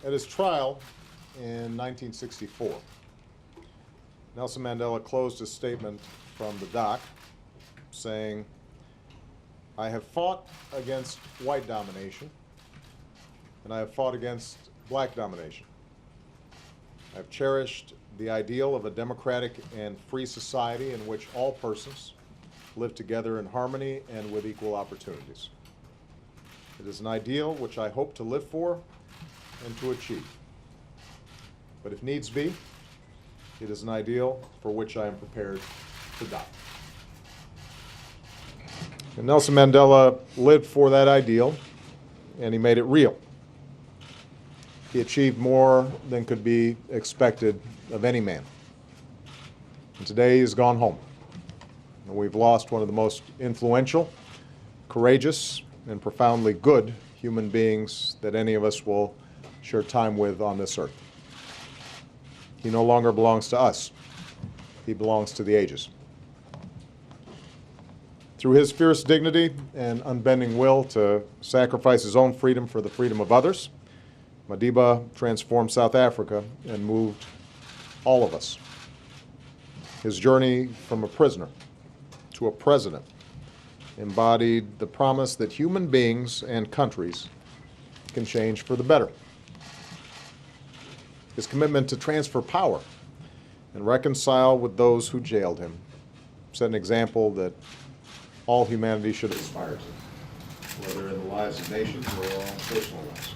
At his trial in 1964, Nelson Mandela closed his statement from the dock saying, "I have fought against white domination, and I have fought against black domination. I have cherished the ideal of a democratic and free society in which all persons live together in harmony and with equal opportunities. It is an ideal which I hope to live for and to achieve. But if needs be, it is an ideal for which I am prepared to die." And Nelson Mandela lived for that ideal, and he made it real. He achieved more than could be expected of any man. And today he's gone home. And we've lost one of the most influential, courageous, and profoundly good human beings that any of us will share time with on this earth. He no longer belongs to us. He belongs to the ages. Through his fierce dignity and unbending will to sacrifice his own freedom for the freedom of others, Madiba transformed South Africa and moved all of us. His journey from a prisoner to a president embodied the promise that human beings and countries can change for the better. His commitment to transfer power and reconcile with those who jailed him set an example that all humanity should aspire to, whether in the lives of nations or our own personal lives.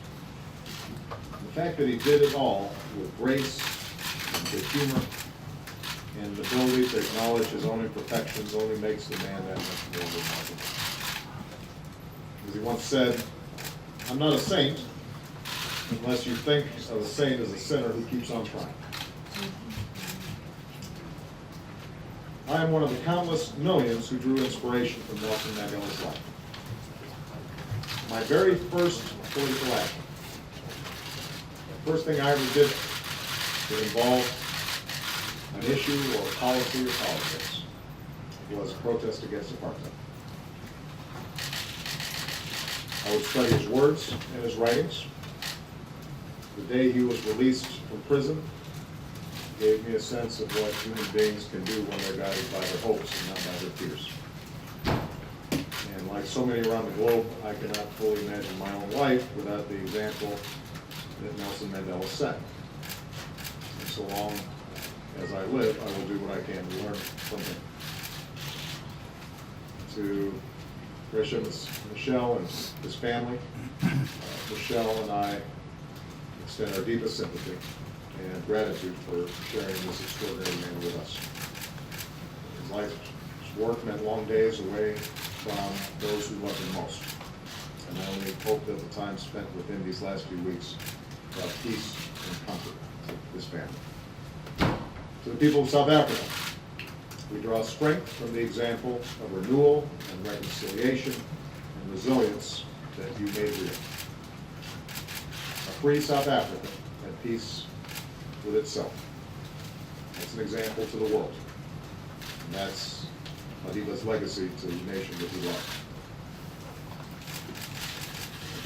The fact that he did it all with grace, with humor, and the ability to acknowledge his own imperfections only makes the man that much more remarkable. As he once said, "I'm not a saint unless you think of a saint as a sinner who keeps on trying." I am one of the countless millions who drew inspiration from Nelson Mandela's life. My very first political action, the first thing I ever did that involved an issue or policy or politics, was a protest against apartheid. I would study his words and his writings. The day he was released from prison gave me a sense of what human beings can do when they're guided by their hopes and not by their fears. And like so many around the globe, I cannot fully imagine my own life without the example that Nelson Mandela set. And so long as I live, I will do what I can to learn from him. To Grisham, Michelle, and his family, Michelle and I extend our deepest sympathy and gratitude for sharing this extraordinary man with us. His life's work meant long days away from those who loved him most. And I only hope that the time spent with him these last few weeks brought peace and comfort to his family. To the people of South Africa, we draw strength from the example of renewal and reconciliation and resilience that you made real. A free South Africa at peace with itself. That's an example to the world. And that's Madiba's legacy to the nation that he loved.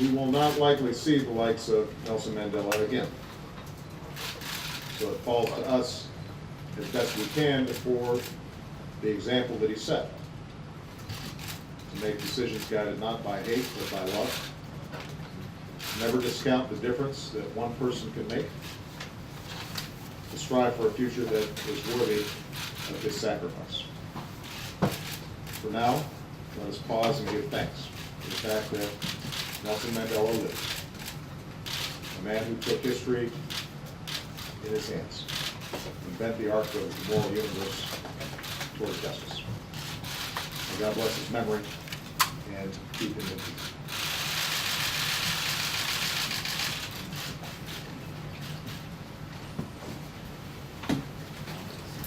We will not likely see the likes of Nelson Mandela again. So it falls to us, as best we can, to forward the example that he set. To make decisions guided not by hate, but by love. Never discount the difference that one person can make. To strive for a future that is worthy of his sacrifice. For now, let us pause and give thanks for the fact that Nelson Mandela lived. A man who took history in his hands and bent the arc of the moral universe toward justice. May God bless his memory and keep him in peace.